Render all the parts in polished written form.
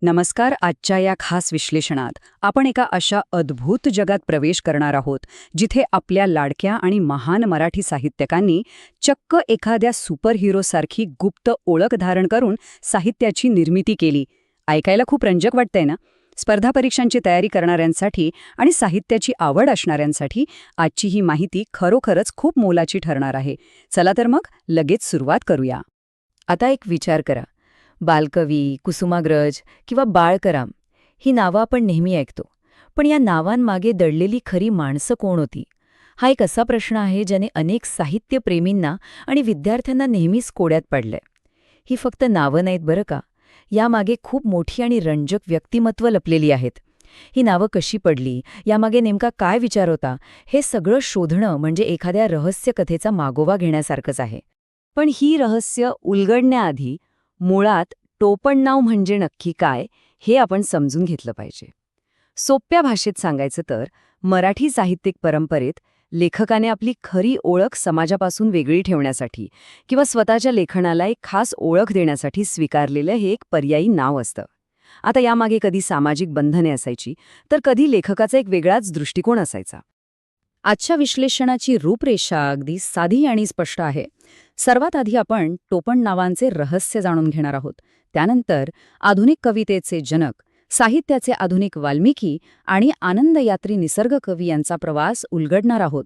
नमस्कार. आजच्या या खास विश्लेषणात आपण एका अशा अद्भुत जगात प्रवेश करणार आहोत जिथे आपल्या लाडक्या आणि महान मराठी साहित्यिकांनी चक्क एखाद्या सुपर हिरोसारखी गुप्त ओळख धारण करून साहित्याची निर्मिती केली. ऐकायला खूप रंजक वाटतंय ना? स्पर्धा परीक्षांची तयारी करणाऱ्यांसाठी आणि साहित्याची आवड असणाऱ्यांसाठी आजची ही माहिती खरोखरच खूप मोलाची ठरणार आहे. चला तर मग लगेच सुरुवात करूया. आता एक विचार करा. बालकवी, कुसुमाग्रज किंवा बाळकराम ही नावं आपण नेहमी ऐकतो. पण या नावांमागे दडलेली खरी माणसं कोण होती? हा एक असा प्रश्न आहे ज्याने अनेक साहित्यप्रेमींना आणि विद्यार्थ्यांना नेहमीच कोड्यात पाडलंय. ही फक्त नावं नाहीत बरं का. यामागे खूप मोठी आणि रंजक व्यक्तिमत्व लपलेली आहेत. ही नावं कशी पडली, यामागे नेमका काय विचार होता, हे सगळं शोधणं म्हणजे एखाद्या रहस्यकथेचा मागोवा घेण्यासारखंच आहे. पण ही रहस्य उलगडण्याआधी मुळात टोपणनाव म्हणजे नक्की काय हे आपण समजून घेतलं पाहिजे. सोप्या भाषेत सांगायचं तर मराठी साहित्यिक परंपरेत लेखकाने आपली खरी ओळख समाजापासून वेगळी ठेवण्यासाठी किंवा स्वतःच्या लेखनाला एक खास ओळख देण्यासाठी स्वीकारलेलं हे एक पर्यायी नाव असतं. आता यामागे कधी सामाजिक बंधने असायची तर कधी लेखकाचा एक वेगळाच दृष्टिकोन असायचा. आजच्या विश्लेषणाची रूपरेषा अगदी साधी आणि स्पष्ट आहे. सर्वात आधी आपण टोपण नावांचे रहस्य जाणून घेणार आहोत. त्यानंतर आधुनिक कवितेचे जनक, साहित्याचे आधुनिक वाल्मिकी आणि आनंदयात्री निसर्गकवी यांचा प्रवास उलगडणार आहोत.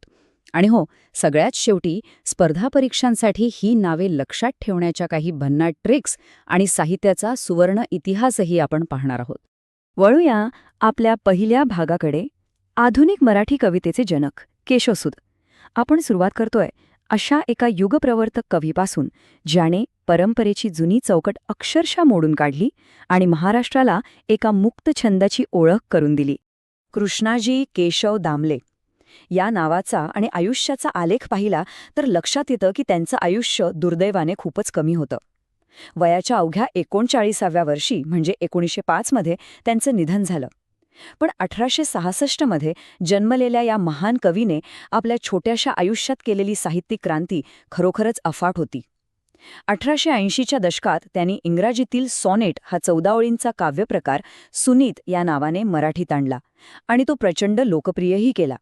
आणि हो, सगळ्यात शेवटी स्पर्धा परीक्षांसाठी ही नावे लक्षात ठेवण्याच्या काही भन्नाट ट्रिक्स आणि साहित्याचा सुवर्ण इतिहासही आपण पाहणार आहोत. वळूया आपल्या पहिल्या भागाकडे, आधुनिक मराठी कवितेचे जनक केशवसुत. आपण सुरुवात करतोय अशा एका युगप्रवर्तक कवीपासून, ज्याने परंपरेची जुनी चौकट अक्षरशः मोडून काढली आणि महाराष्ट्राला एका मुक्त छंदाची ओळख करून दिली. कृष्णाजी केशव दामले या नावाचा आणि आयुष्याचा आलेख पाहिला तर लक्षात येतं की त्यांचं आयुष्य दुर्दैवाने खूपच कमी होतं. वयाच्या अवघ्या 39व्या वर्षी म्हणजे 1905 मध्ये त्यांचं निधन झालं. पण 1866 मध्ये जन्मलेल्या या महान कवीने आपल्या छोट्याशा आयुष्यात केलेली साहित्यिक क्रांती खरोखरच अफाट होती. 1880च्या दशकात त्यांनी इंग्रजीतील सॉनेट हा 14 ओळींचा काव्यप्रकार सुनीत या नावाने मराठीत आणला आणि तो प्रचंड लोकप्रियही केला.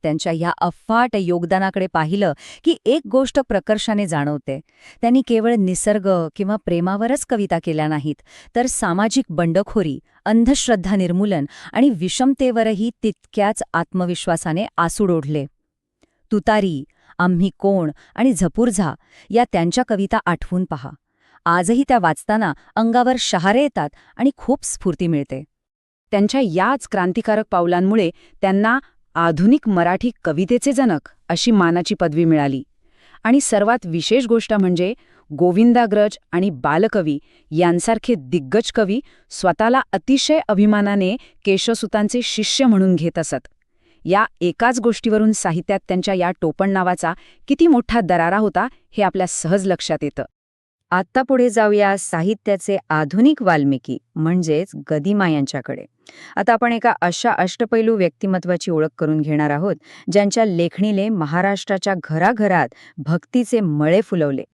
त्यांच्या ह्या अफाट योगदानाकडे पाहिलं की एक गोष्ट प्रकर्षाने जाणवते. त्यांनी केवळ निसर्ग किंवा प्रेमावरच कविता केल्या नाहीत, तर सामाजिक बंडखोरी, अंधश्रद्धा निर्मूलन आणि विषमतेवरही तितक्याच आत्मविश्वासाने आसूड ओढले. तुतारी, आम्ही कोण आणि झपूर्झा या त्यांच्या कविता आठवून पहा. आजही त्या वाचताना अंगावर शहारे येतात आणि खूप स्फूर्ती मिळते. त्यांच्या याच क्रांतिकारक पावलांमुळे त्यांना आधुनिक मराठी कवितेचे जनक अशी मानाची पदवी मिळाली. आणि सर्वात विशेष गोष्ट म्हणजे गोविंदाग्रज आणि बालकवी यांसारखे दिग्गज कवी स्वतःला अतिशय अभिमानाने केशवसुतांचे शिष्य म्हणून घेत असत. या एकाच गोष्टीवरून साहित्यात त्यांच्या या टोपण नावाचा किती मोठा दरारा होता हे आपल्या सहज लक्षात येतं. आता पुढे जाऊया साहित्याचे आधुनिक वाल्मिकी म्हणजेच गदिमा यांच्याकडे. आता आपण एका अशा अष्टपैलू व्यक्तिमत्वाची ओळख करून घेणार आहोत ज्यांच्या लेखणीने महाराष्ट्राच्या घराघरात भक्तीचे मळे फुलवले.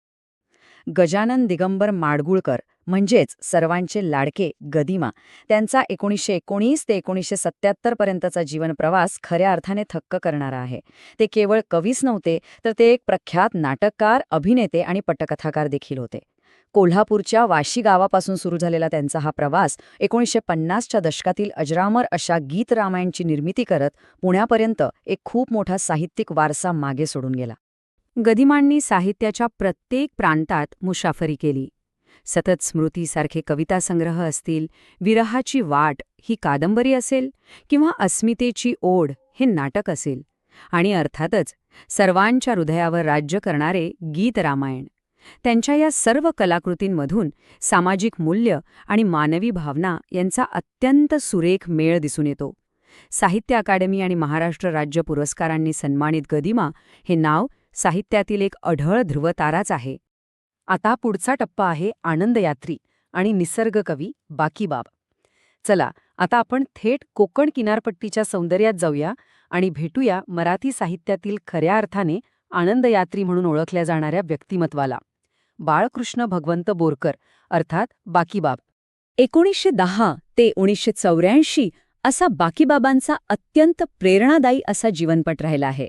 गजानन दिगंबर माडगुळकर म्हणजेच सर्वांचे लाडके गदिमा, त्यांचा 1919 ते 1977 पर्यंतचा जीवनप्रवास खऱ्या अर्थाने थक्क करणारा आहे. ते केवळ कवीच नव्हते, तर ते एक प्रख्यात नाटककार, अभिनेते आणि पटकथाकार देखील होते. कोल्हापूरच्या वाशी गावापासून सुरू झालेला त्यांचा हा प्रवास 1950च्या दशकातील अजरामर अशा गीत रामायणची निर्मिती करत पुण्यापर्यंत एक खूप मोठा साहित्यिक वारसा मागे सोडून गेला. गदिमांनी साहित्याच्या प्रत्येक प्रांतात मुसाफरी केली. सतत स्मृतीसारखे कवितासंग्रह असतील, विरहाची वाट ही कादंबरी असेल किंवा अस्मितेची ओढ हे नाटक असेल, आणि अर्थातच सर्वांच्या हृदयावर राज्य करणारे गीत रामायण. त्यांच्या या सर्व कलाकृतींमधून सामाजिक मूल्य आणि मानवी भावना यांचा अत्यंत सुरेख मेळ दिसून येतो. साहित्य अकादमी आणि महाराष्ट्र राज्य पुरस्कारांनी सन्मानित गदिमा हे नाव साहित्यातील एक अढळ ध्रुवताराच आहे. आता पुढचा टप्पा आहे आनंदयात्री आणि निसर्गकवी बाकीबाब. चला, आता आपण थेट कोकण किनारपट्टीच्या सौंदर्यात जाऊया आणि भेटूया मराठी साहित्यातील खऱ्या अर्थाने आनंदयात्री म्हणून ओळखल्या जाणाऱ्या व्यक्तिमत्वाला, बाळकृष्ण भगवंत बोरकर अर्थात बाकीबाब. 1910 ते 1984 असा बाकीबाबांचा अत्यंत प्रेरणादायी असा जीवनपट राहिला आहे.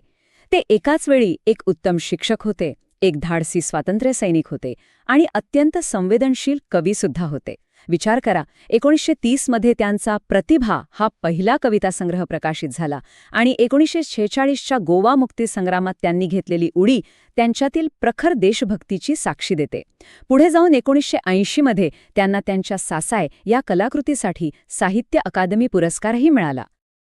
ते एकाच वेळी एक उत्तम शिक्षक होते, एक धाडसी स्वातंत्र्य सैनिक होते आणि अत्यंत संवेदनशील कवीसुद्धा होते. विचार करा, 1930 मध्ये त्यांचा प्रतिभा हा पहिला कविता संग्रह प्रकाशित झाला आणि 1946च्या गोवा मुक्ती संग्रामात त्यांनी घेतलेली उडी त्यांच्यातील प्रखर देशभक्तीची साक्षी देते. पुढे जाऊन 1980 मध्ये त्यांना त्यांच्या सासाय या कलाकृतीसाठी साहित्य अकादमी पुरस्कारही मिळाला.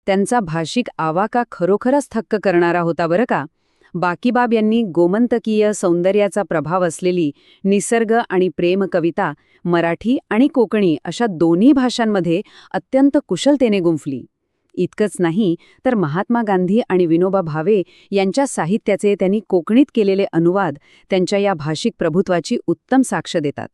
त्यांचा भाषिक आवाका खरोखरच थक्क करणारा होता बरं का. बाकीबाब यांनी गोमंतकीय सौंदर्याचा प्रभाव असलेली निसर्ग आणि प्रेम कविता मराठी आणि कोकणी अशा दोन्ही भाषांमध्ये अत्यंत कुशलतेने गुंफली. इतकंच नाही तर महात्मा गांधी आणि विनोबा भावे यांच्या साहित्याचे त्यांनी कोकणीत केलेले अनुवाद त्यांच्या या भाषिक प्रभुत्वाची उत्तम साक्ष देतात.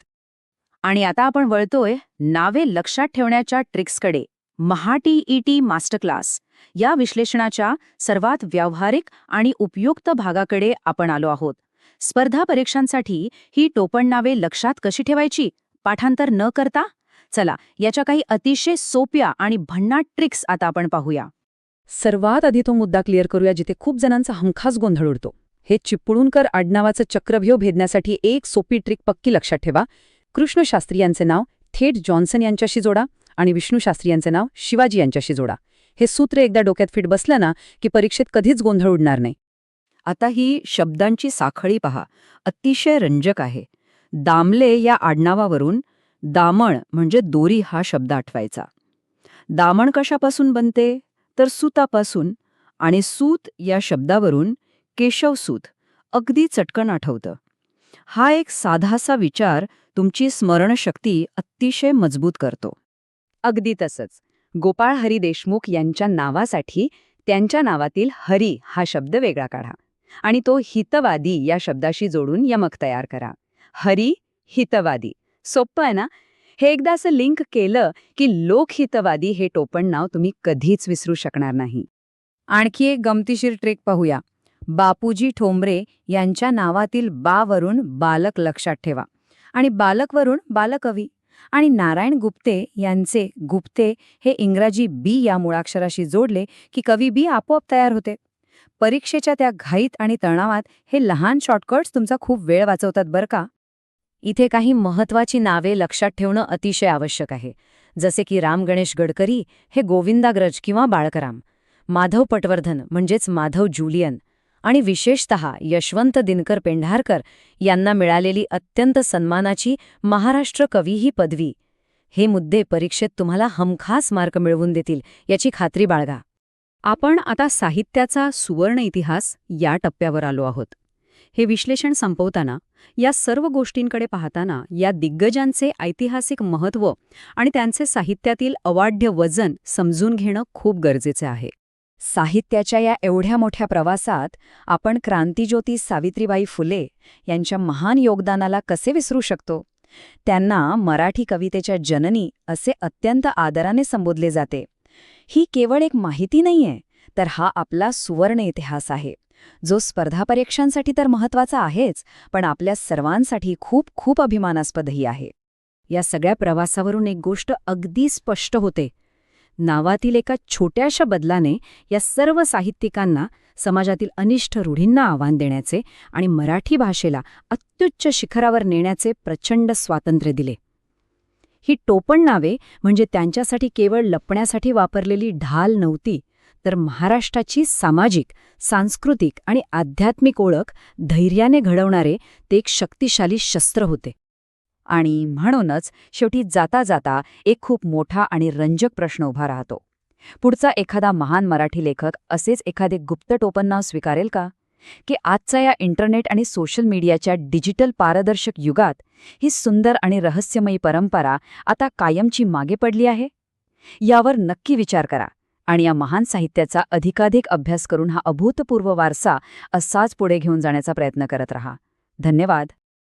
आणि आता आपण वळतोय नावे लक्षात ठेवण्याच्या ट्रिक्सकडे. महा-टी-ई-टी मास्टर क्लास या विश्लेषणाच्या सर्वात व्यावहारिक आणि उपयुक्त भागाकडे आपण आलो आहोत. स्पर्धा परीक्षांसाठी ही टोपणनावे लक्षात कशी ठेवायची, पाठांतर न करता? चला, याच्या काही अतिशय सोप्या आणि भन्नाट ट्रिक्स आता आपण पाहूया. सर्वात आधी तो मुद्दा क्लिअर करूया जिथे खूप जणांचा हमखास गोंधळ उडतो. हे चिपळूणकर आडनावाचं चक्रव्यूह भेदण्यासाठी एक सोपी ट्रिक पक्की लक्षात ठेवा. कृष्ण शास्त्री यांचे नाव थेट जॉन्सन यांच्याशी जोडा आणि विष्णू शास्त्री यांचे नाव शिवाजी यांच्याशी जोडा. हे सूत्र एकदा डोक्यात फिट बसलं ना की परीक्षेत कधीच गोंधळ उडणार नाही. आता ही शब्दांची साखळी पहा, अतिशय रंजक आहे. दामले या आडनावावरून दामण म्हणजे दोरी हा शब्द आठवायचा. दामण कशापासून बनते तर सूतापासून, आणि सूत या शब्दावरून केशवसूत अगदी चटकन आठवतं. हा एक साधासा विचार तुमची स्मरणशक्ती अतिशय मजबूत करतो. अगदी तसंच गोपाळ हरी देशमुख यांच्या नावासाठी त्यांच्या नावातील हरी हा शब्द वेगळा काढा आणि तो हितवादी या शब्दाशी जोडून यमक तयार करा. हरी हितवादी. सोपं आहे ना? हे एकदा असं लिंक केलं की लोकहितवादी हे टोपण नाव तुम्ही कधीच विसरू शकणार नाही. आणखी एक गमतीशीर ट्रिक पाहूया. बापूजी ठोंबरे यांच्या नावातील बावरून बालक लक्षात ठेवा आणि बालकवरून बालकवी. आणि नारायण गुप्ते यांचे गुप्ते हे इंग्रजी बी या मुळाक्षराशी जोडले की कवी बी आपोआप तयार होते. परीक्षेच्या त्या घाईत आणि तणावात हे लहान शॉर्टकट्स तुमचा खूप वेळ वाचवतात बरं का. इथे काही महत्त्वाची नावे लक्षात ठेवणं अतिशय आवश्यक आहे. जसे की राम गणेश गडकरी हे गोविंदाग्रज किंवा बाळकराम, माधव पटवर्धन म्हणजेच माधव जुलियन, आणि विशेषतः यशवंत दिनकर पेंढारकर यांना मिळालेली अत्यंत सन्मानाची महाराष्ट्र कवी ही पदवी. हे मुद्दे परीक्षेत तुम्हाला हमखास मार्क मिळवून देतील याची खात्री बाळगा. आपण आता साहित्याचा सुवर्ण इतिहास या टप्प्यावर आलो आहोत. हे विश्लेषण संपवताना या सर्व गोष्टींकडे पाहताना या दिग्गजांचे ऐतिहासिक महत्त्व आणि त्यांचे साहित्यातील अवाढ्य वजन समजून घेणं खूप गरजेचे आहे. साहित्याच्या या एवढ्या मोठ्या प्रवासात आपण क्रांतिज्योती सावित्रीबाई फुले यांच्या महान योगदानाला कसे विसरू शकतो. त्यांना मराठी कवितेच्या जननी असे अत्यंत आदराने संबोधले जाते. ही केवळ एक माहिती नाहीये, तर हा आपला सुवर्ण इतिहास आहे, जो स्पर्धा परीक्षांसाठी तर महत्त्वाचा आहेच, पण आपल्या सर्वांसाठी खूप खूप अभिमानास्पदही आहे. या सगळ्या प्रवासावरून एक गोष्ट अगदी स्पष्ट होते. नावातील एका छोट्याशा बदलाने या सर्व साहित्यिकांना समाजातील अनिष्ट रूढींना आव्हान देण्याचे आणि मराठी भाषेला अत्युच्च शिखरावर नेण्याचे प्रचंड स्वातंत्र्य दिले. ही टोपण नावे म्हणजे त्यांच्यासाठी केवळ लपण्यासाठी वापरलेली ढाल नव्हती, तर महाराष्ट्राची सामाजिक, सांस्कृतिक आणि आध्यात्मिक ओळख धैर्याने घडवणारे ते एक शक्तिशाली शस्त्र होते. आणि म्हणूनच शेवटी जाता जाता एक खूप मोठा आणि रंजक प्रश्न उभा राहतो. पुढचा एखादा महान मराठी लेखक असेच एखादे गुप्त टोपण नाव स्वीकारेल का? की आजच्या या इंटरनेट आणि सोशल मीडियाच्या डिजिटल पारदर्शक युगात ही सुंदर आणि रहस्यमयी परंपरा आता कायमची मागे पडली आहे? यावर नक्की विचार करा आणि या महान साहित्याचा अधिकाधिक अभ्यास करून हा अभूतपूर्व वारसा असाच पुढे घेऊन जाण्याचा प्रयत्न करत रहा. धन्यवाद.